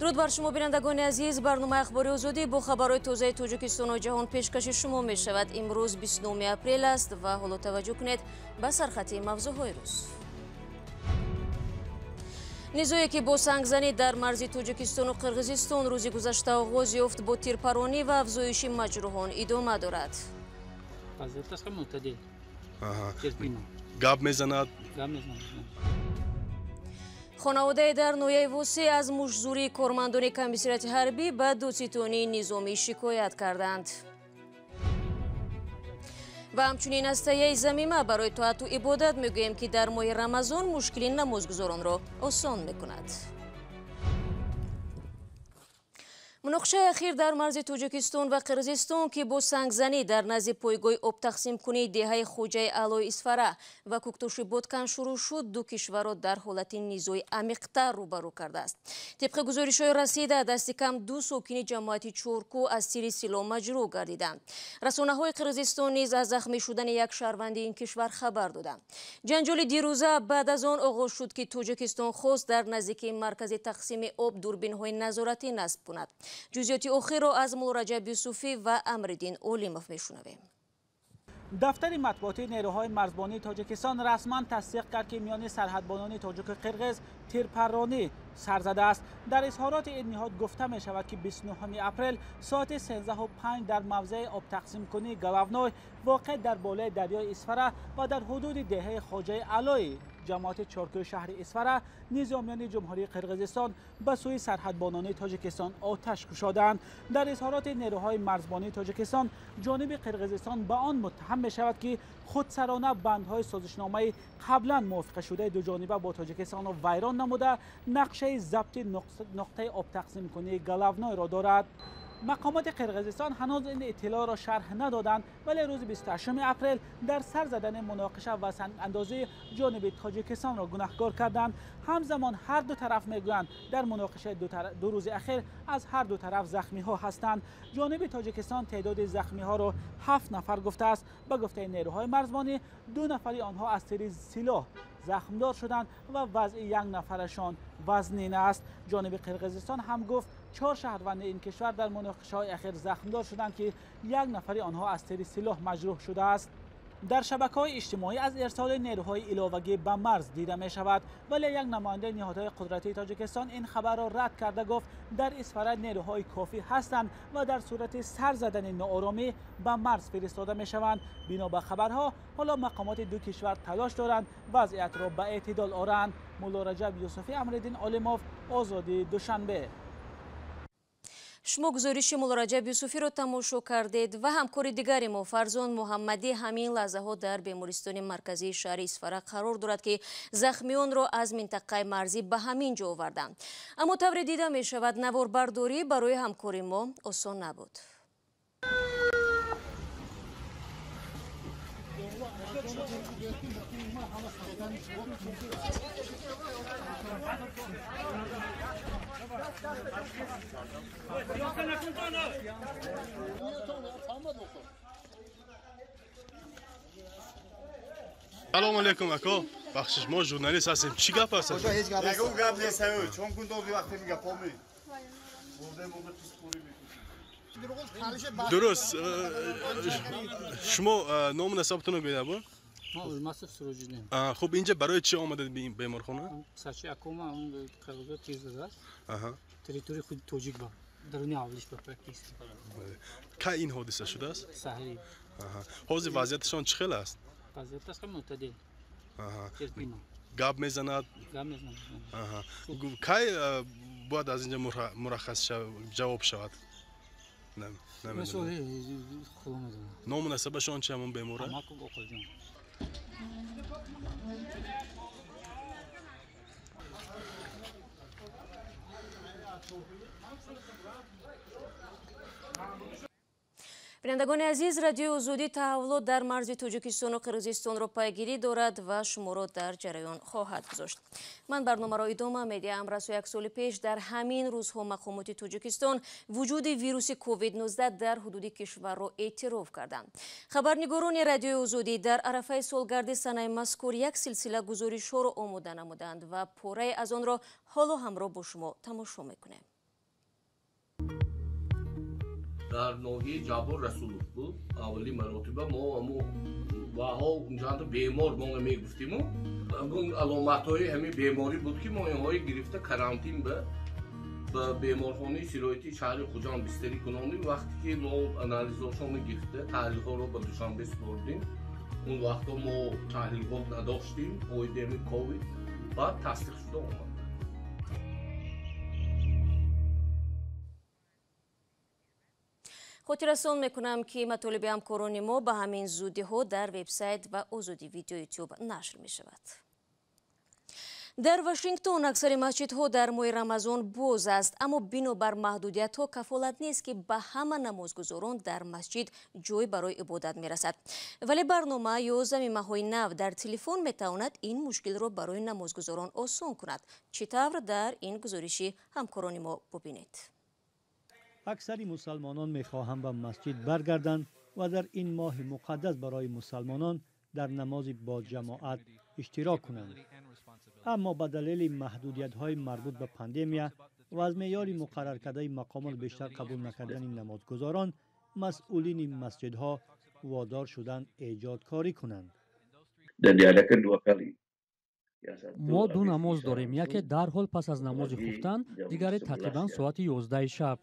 дуруд бар шумо бинандагони азиз, барнома Ахбори Озодӣ бо хабарҳои тозаи Тоҷикистону ҷаҳон пешкаши шумо мешавад. Имрӯз 29 апрел аст ва ҳоло таваҷҷӯҳ кунед ба сархати мавзӯъҳои рӯз. низое ки бо сангзанӣ дар марзи Тоҷикистону Қирғизистон рӯзи гузашта оғоз ёфт, бо тирпаронӣ ва афзоиши маҷрӯҳон идома дорад. гап мезанад. хонаводаи дар ноҳияи Восе аз мушзурии кормандони комиссарияти ҳарбӣ ба додситонии низомӣ шикоят карданд. ва ҳамчунин аз таҳияи замима барои тоату ибодат мегӯем, ки дар моҳи Рамазон мушкили намозгузоронро осон мекунад. муноқишаи ахир дар марзи Тоҷикистон ва Қирғизистон, ки бо сангзанӣ дар назди пойгоҳи обтақсимкунии деҳаи Хоҷаи Аълои Исфара ва Куктоши Боткан шурӯъ шуд, ду кишварро дар ҳолати низои амиқтар рӯбарӯ кардааст. тибқи гузоришҳои расида, дасти кам 2 сокини ҷамоати Чорку аз тири силоҳ маҷрӯҳ гардиданд. расонаҳои Қирғизистон низ аз захмӣ шудани як шаҳрванди ин кишвар хабар доданд. ҷанҷоли дирӯза баъд аз он оғоз шуд, ки Тоҷикистон хост дар наздикии маркази тақсими об дурбинҳои назоратӣ насб кунад. ҷузъиёти охирро аз Муллораҷаб Юсуфӣ ва Амриддин Олимов мешунавем. дафтари матбуотии нерӯҳои марзбонии Тоҷикистон расман тасдиқ кард, ки миёни сарҳадбонони тоҷику қирғиз тирпаронӣ сар зада аст. дар изҳороти ин ниҳод гуфта мешавад, ки 29 апрел соати 13:05 дар мавзеи обтақсимкунии Галавной воқеъ дар болои дарёи Исфара ва дар ҳудуди деҳаи Хоҷаи Аълои ҷамоати Чоркӯи шаҳри Исфара низомиёни ҷумҳурии Қирғизистон ба сӯи сарҳадбонони Тоҷикистон оташ кушоданд. дар изҳороти нерӯҳои марзбонии Тоҷикистон ҷониби Қирғизистон ба он муттаҳам мешавад, ки худсарона бандҳои созишномаи қаблан мувофиқашудаи дуҷониба бо Тоҷикистонро вайрон намуда, нақшаи забти нуқтаи обтақсимкунии Галавнойро дорад. мақомоти Қирғизистон ҳанӯз ин иттилоъро шарҳ надоданд, вале рӯзи 28 апрел дар сар задани муноқиша ва сангандозӣ ҷониби Тоҷикистонро гунаҳкор карданд. ҳамзамон ҳар ду тараф мегӯянд дар муноқишаи ду рӯзи ахир аз ҳар ду тараф захмиҳо ҳастанд. ҷониби Тоҷикистон теъдоди захмиҳоро 7 нафар гуфтааст. ба гуфтаи нерӯҳои марзбонӣ 2 нафари онҳо аз тири силоҳ захмдор шуданд ва вазъи як нафарашон вазнин аст. ҷониби Қирғизистон ҳам гуфт 4 шаҳрванди ин кишвар дар муноқишаҳои ахир захмдор шуданд, ки як нафари онҳо аз тири силоҳ маҷрӯҳ шудааст. дар шабакаҳои иҷтимоӣ аз ирсоли нерӯҳои иловагӣ ба марз дида мешавад, вале як намояндаи ниҳодҳои қудратии Тоҷикистон ин хабарро рад карда гуфт, дар Исфара нерӯҳои кофӣ ҳастанд ва дар сурати сар задани нооромӣ ба марз фиристода мешаванд. бино ба хабарҳо ҳоло мақомоти ду кишвар талош доранд вазъиятро ба эътидол оранд. Муллораҷаб Юсуфӣ, Амриддин Олимов, Озодӣ, Душанбе. шумо гузориши Муллораҷаб Юсуфиро тамошо кардед ва ҳамкори дигари мо Фарзон Муҳаммадӣ ҳамин лаҳзаҳо дар бемористони марказии шаҳри Исфара қарор дорад, ки захмиёнро аз минтақаи марзӣ ба ҳамин ҷо оварданд. аммо тавре дида мешавад, наворбардорӣ барои ҳамкори мо осон набуд. салому алейкум ако. бахшиш, мо журналист ҳастем. чӣ гап аст? ягон гап нест. чон кунтози вақте мегапоми. дуруст. шумо ному насабатонро гӯед? Масуф Суроҷиддин. хуб, инҷа барои чӣ омадед ба беморхона? Сачи акома он қағозот тез дадааст. Территорияи худи тоҷик ба даруни авлиш ба практически. Кай ин ҳодиса шудааст? Саҳри. ҳозир вазъияташон чӣ хел аст? Вазъияташ хеле мӯътадил. гап мезанад? Гап мезанад. кай бояд аз инҷа мураххас ҷавоб шавад? ному насабашон чи ҳамон бемора? Амакуб Оқилҷон. бинандагони азиз, радиои Озодӣ таҳаввулот дар марзи Тоҷикистону Қирғизистонро пайгирӣ дорад ва шуморо дар ҷараён хоҳад гузошт. ман барномаро идома медиҳам. расо як соли пеш дар ҳамин рӯзҳо мақомоти Тоҷикистон вуҷуди вируси COVID-19 дар ҳудуди кишварро эътироф карданд. хабарнигорони радиои Озодӣ дар арафаи солгарди санаи мазкур як силсила гузоришҳоро омода намуданд ва пораи аз онро ҳоло ҳамроҳ бо шумо тамошо мекунем. در ناحیه جبار رسولوف بود. اولی مراتبه ما همو واها اونجا بیمار ما میگفتیم اون علامت‌های همین بیماری بود که ما اینهای گرفته کرانتین به بیمارخانه سرایتی شهر خوجان بستری کنونیم. وقتی که ما انالیزاشون گرفته تحلیل‌ها رو به دوشنبه سپردیم. اون وقتا ما تحلیلات نداشتیم پایدمی کووید بعد تصدیق شده اومد. خاطررسان میکنم که مطالب همکاران ما به همین زودی ها در وبسایت و آزادی ویدیو یوتیوب نشر می شود. در واشنگتن اکثر مسجدها در ماه رمضان باز است، اما بنابر محدودیت ها کفالت نیست که به همه نمازگزاران در مسجد جای برای عبادت می رسد. ولی برنامه یا زمینه های نو در تلفن می تواند این مشکل را برای نمازگزاران آسان کند. چطور در این گزارشی همکاران ما ببینید. اکثر مسلمانان می‌خواهند به مسجد برگردند و در این ماه مقدس برای مسلمانان در نماز با جماعت اشتراک کنند. اما به دلیل محدودیت‌های مربوط به پاندemia و از معیار مقرر کرده مقامات بیشتر قبول نکردن نمازگزاران، مسئولین مسجدها وادار شدند ایجادکاری کنند. ما دو نماز داریم، یکی در حال پس از نماز خفتن، دیگری تقریبا ساعت 11 شب.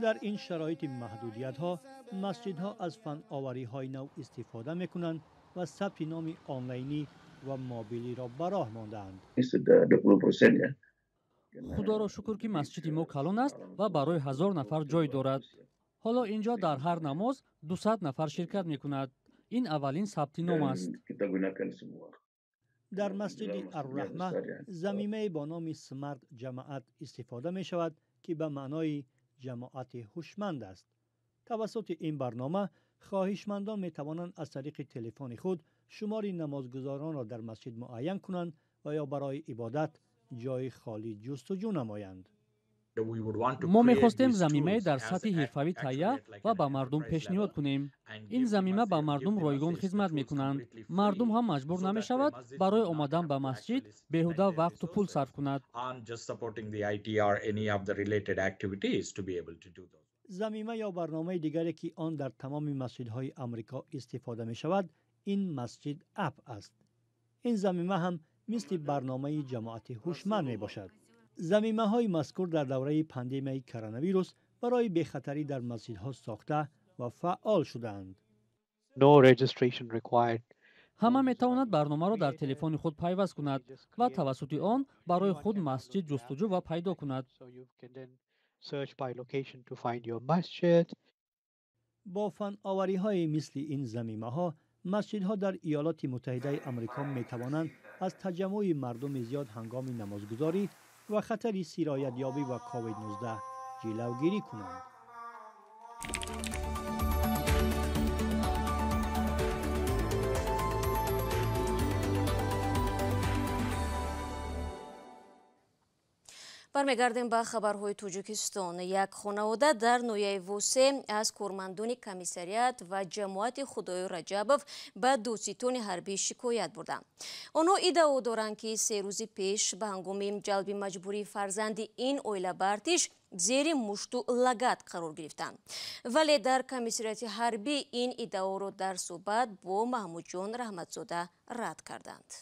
در این شرایط محدودیت‌ها مسجدها از فناوری‌های نو استفاده می‌کنند و ثبت نام آنلاینی و موبیلی را به راه مانده‌اند. خدا را شکر که مسجد ما کلان است و برای 1000 نفر جای دارد. حالا اینجا در هر نماز 200 نفر شرکت می‌کند. این اولین ثبت نام است. در مسجد الرحمه ضمیمه با نام سمارت جماعت استفاده می‌شود که به معنای جماعت هوشمند است. توسط این برنامه خواهشمندان می توانند از طریق تلفن خود شمار نمازگزاران را در مسجد معین کنند و یا برای عبادت جای خالی جستجو نمایند. ما می‌خواستیم ضمیمه در سطح حرفه‌ای تهیه و به مردم پیشنهاد کنیم. این ضمیمه به مردم رایگان خدمت می‌کنند. مردم هم مجبور نمی‌شود برای آمدن به مسجد بیهوده وقت و پول صرف کند. ضمیمه یا برنامه دیگری که آن در تمام مسجدهای آمریکا استفاده می‌شود، این مسجد اپ است. این ضمیمه هم مثل برنامه جماعت هوشمند میباشد. ضمیمه های مذکور در دوره پاندمی کرونا ویروس برای بخطری در مسجدها ساخته و فعال شدند. همه میتواند برنامه را در تلفن خود پیوست کند و توسط آن برای خود مسجد جستجو و پیدا کند. با فناوری های مثل این ضمیمه ها، مسجدها در ایالات متحده آمریکا می توانند از تجمع مردم زیاد هنگام نمازگزاری و خطر سرایت یابی و کووید 19 جلوگیری کنند. برمیگردیم به خبرهای توجیکستان. یک خانواده در نویه ووسه از کارمندان کمیسریات و جماعت خدای رجبوف به دوستان حربی شکایت بردند. آنها ادعا دارند که 3 روز پیش به هنگام جلب مجبوری فرزند این اویله برتش زیر مشت و لگد قرار گرفتند. ولی در کمیسریات حربی این ادعا را در صحبت با محمود جان رحمتزاده رد کردند.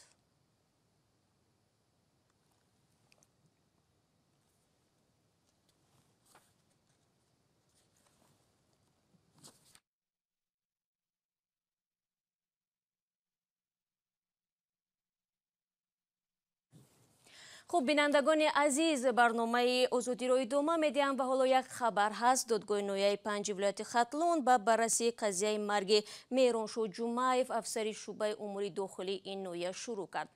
خب بینندگان عزیز، برنامه آزادی را ادامه میدیم و حالا یک خبر هست. دادگاه نویه 5 ولایت ختلون به بررسی قضیه مرگ مهرانشو جمعیف افسر شعبه امور داخلی این نویه شروع کرد.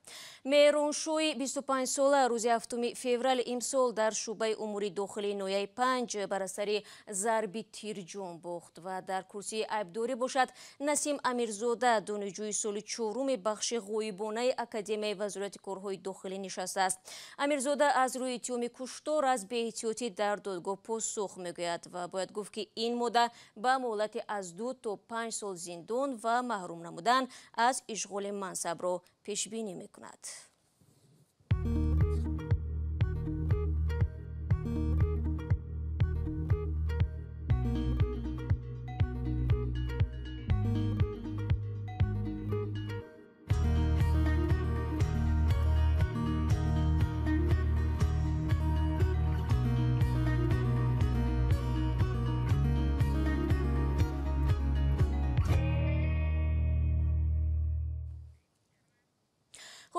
مهرانشوی 25 ساله روز 7 فوریه امسال در شعبه امور داخلی نویه 5 بر اثر ضربی تیر جان باخت و در کرسی عیبداری باشد. نسیم امیرزاده دانشجوی سال 4 بخش غایبانه اکادمی وزارت کارهای داخلی نشسته است. امیرزاده از روی اتهام کشتار از بی‌احتیاطی در دادگاه پاسخ میگوید و باید گفت که این مدت به مهلت از 2 تا 5 سال زندان و محروم نمودن از اشغال منصب را پیش بینی میکند.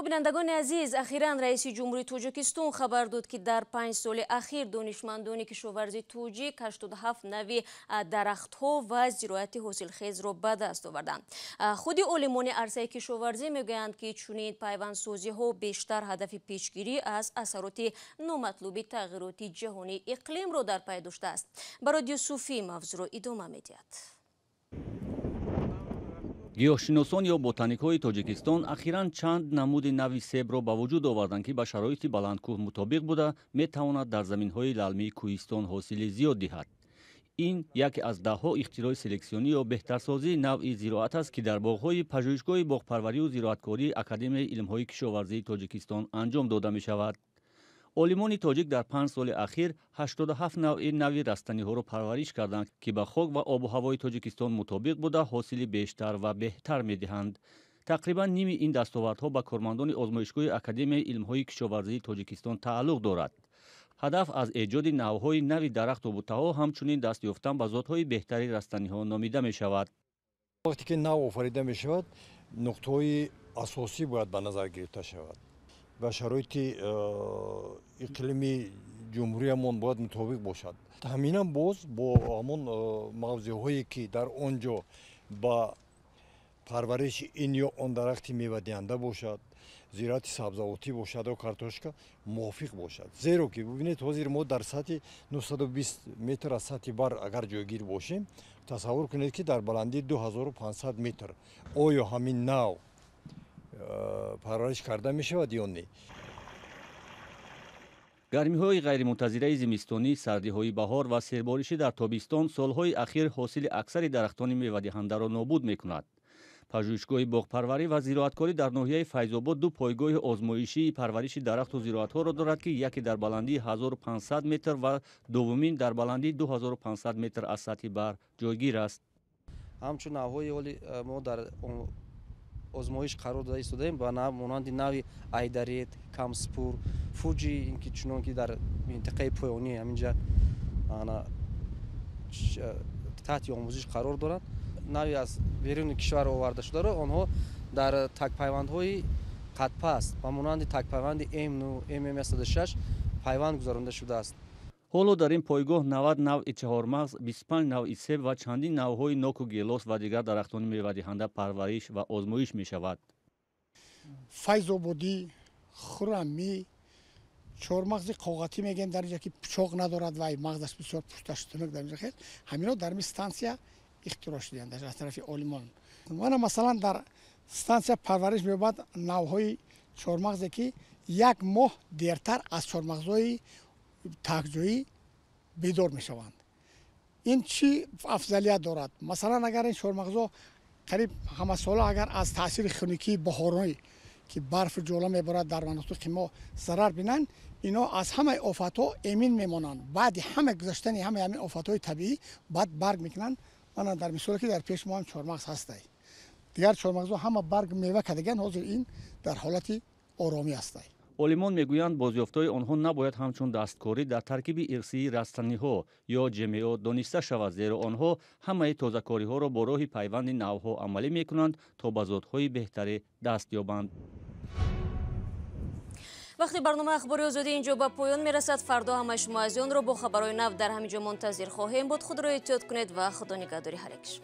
бинандагони азиз, ахиран раиси ҷумҳурии Тоҷикистон хабар дод ки дар 5 соли ахир донишмандони кишоварзии тоҷик 87 нави дарахтҳо ва зироати ҳосилхезро ба даст оварданд. худи олимони арсаи кишоварзӣ мегӯянд ки чунин пайвандсозиҳо бештар ҳадафи пешгирӣ аз асароти номатлуби тағйироти ҷаҳонии иқлимро дар пай доштааст. Барои Юсуфӣ мавзӯъро идома медиҳад. гиёҳшиносон ё ботаникҳои Тоҷикистон ахиран чанд намуди нави себро ба вуҷуд оварданд ки ба шароити баландкӯҳ мутобиқ буда метавонад дар заминҳои лалмии кӯҳистон ҳосили зиёд диҳад. ин яке аз даҳҳо ихтирои селексионӣ ё беҳтарсозии навъи зироат аст ки дар боғҳои пажӯҳишгоҳи боғпарварию зироаткории Академияи илмҳои кишоварзии Тоҷикистон анҷом дода мешавад. олимони тоҷик дар 5 соли ахир 87 навъи нави растаниҳоро парвариш карданд ки ба хок ва обу ҳавои Тоҷикистон мутобиқ буда ҳосили бештар ва беҳтар медиҳанд. тақрибан ними ин дастовардҳо ба кормандони озмоишгоҳи Академияи илмҳои кишоварзии Тоҷикистон тааллуқ дорад. ҳадаф аз эҷоди навъҳои нави дарахту буттаҳо ҳамчунин даст ёфтан ба зотҳои беҳтари растаниҳо номида мешавад. вақте ки нав офарида мешавад, нуқтаҳои асосӣ бояд ба назар гирифта шавад. ва шароити иқлими ҷумҳуриямон бояд мутобиқ бошад. ҳаминам боз бо ҳамон мавзеъҳое ки дар он ҷо ба парвариши ин ё он дарахти мевадиҳанда бошад, зироати сабзавотӣ бошад ё картошка мувофиқ бошад. зеро ки бибинед ҳозир мо дар сатҳи 920 метр аз сатҳи бар агар ҷойгир бошем, тасаввур кунед ки дар баландии 2500 метр оё ҳамин нав парвариш карда мешавад ё не? гармиҳои ғайримунтазираи зимистонӣ, сардиҳои баҳор ва серборишӣ дар тобистон солҳои ахир ҳосили аксари дарахтони мевадиҳандаро нобуд мекунад. пажӯҳишгоҳи боғпарварӣ ва зироаткорӣ дар ноҳияи Файзобод ду пойгоҳи озмоишии парвариши дарахту зироатҳоро дорад ки яке дар баландии 1500 метр ва дуввумин дар баландии 2500 метр аз сатҳи бар ҷойгир аст. ҳамчун навъҳои оли мо дар озмоиш қарор дода истодаем ба монанди нави айдарет, камспур, фуҷи, ин ки чунон ки дар минтақаи поёнӣ ҳаминҷа таҳти омӯзиш қарор доранд. нави аз беруни кишвар оварда шударо онҳо дар тагпайвандҳои қадпаст ба монанди тагпайванди М106 пайванд гузаронда шудааст. ҳоло дар ин пойгоҳ 90 навъи чаҳормағз, 25 навъи себ ва чандин навъҳои ноку гелос ва дигар дарахтони мевадиҳанда парвариш ва озмоиш мешавад. файзободӣ, хӯрамӣ, чормағзи қоғатӣ мегӯем дар инҷа ки пӯчоқ надорад ва мағзаш бисёр пушташтунук дар инҷа хел ҳамино дар ми стансия ихтироъ шудаанд аз тарафи олимон. мана масалан дар стансия парвариш меёбад навъҳои чормағзе ки як моҳ дертар аз чормағзҳои тагҷоӣ бедор мешаванд. ин чӣ афзалият дорад? масалан агар ин чормағзҳо қариб ҳамасола агар аз таъсири хунукии баҳоронӣ ки барфу ҷола мебарад дар манотиқи мо зарар бинанд, ино аз ҳамаи офатҳо эмин мемонанд. баъди ҳама гузаштани ҳамаи ҳамин офатҳои табиӣ баъд барг мекунанд. мана дар мисоле ки дар пеш мо ҳам чормағз ҳастай. дигар чормағзҳо ҳама барг мева кардаган, ҳозир ин дар ҳолати оромӣ ҳастай. олимон мегӯянд бозёфтаи онҳо набояд ҳамчун дасткорӣ дар таркиби ирсии растаниҳо ё ҷмо дониста шавад, зеро онҳо ҳамаи тозакориҳоро бо роҳи пайванди навъҳо амалӣ мекунанд то ба зотҳои беҳтаре даст ёбанд. вақти барнома ахбори озодӣ инҷо ба поён мерасад. фардо ҳамаи шумо азёнро бо хабарҳои нав дар ҳамин ҷо мунтазир хоҳем буд. худро эҳтиёт кунед ва худо нигаҳдори ҳар якшум.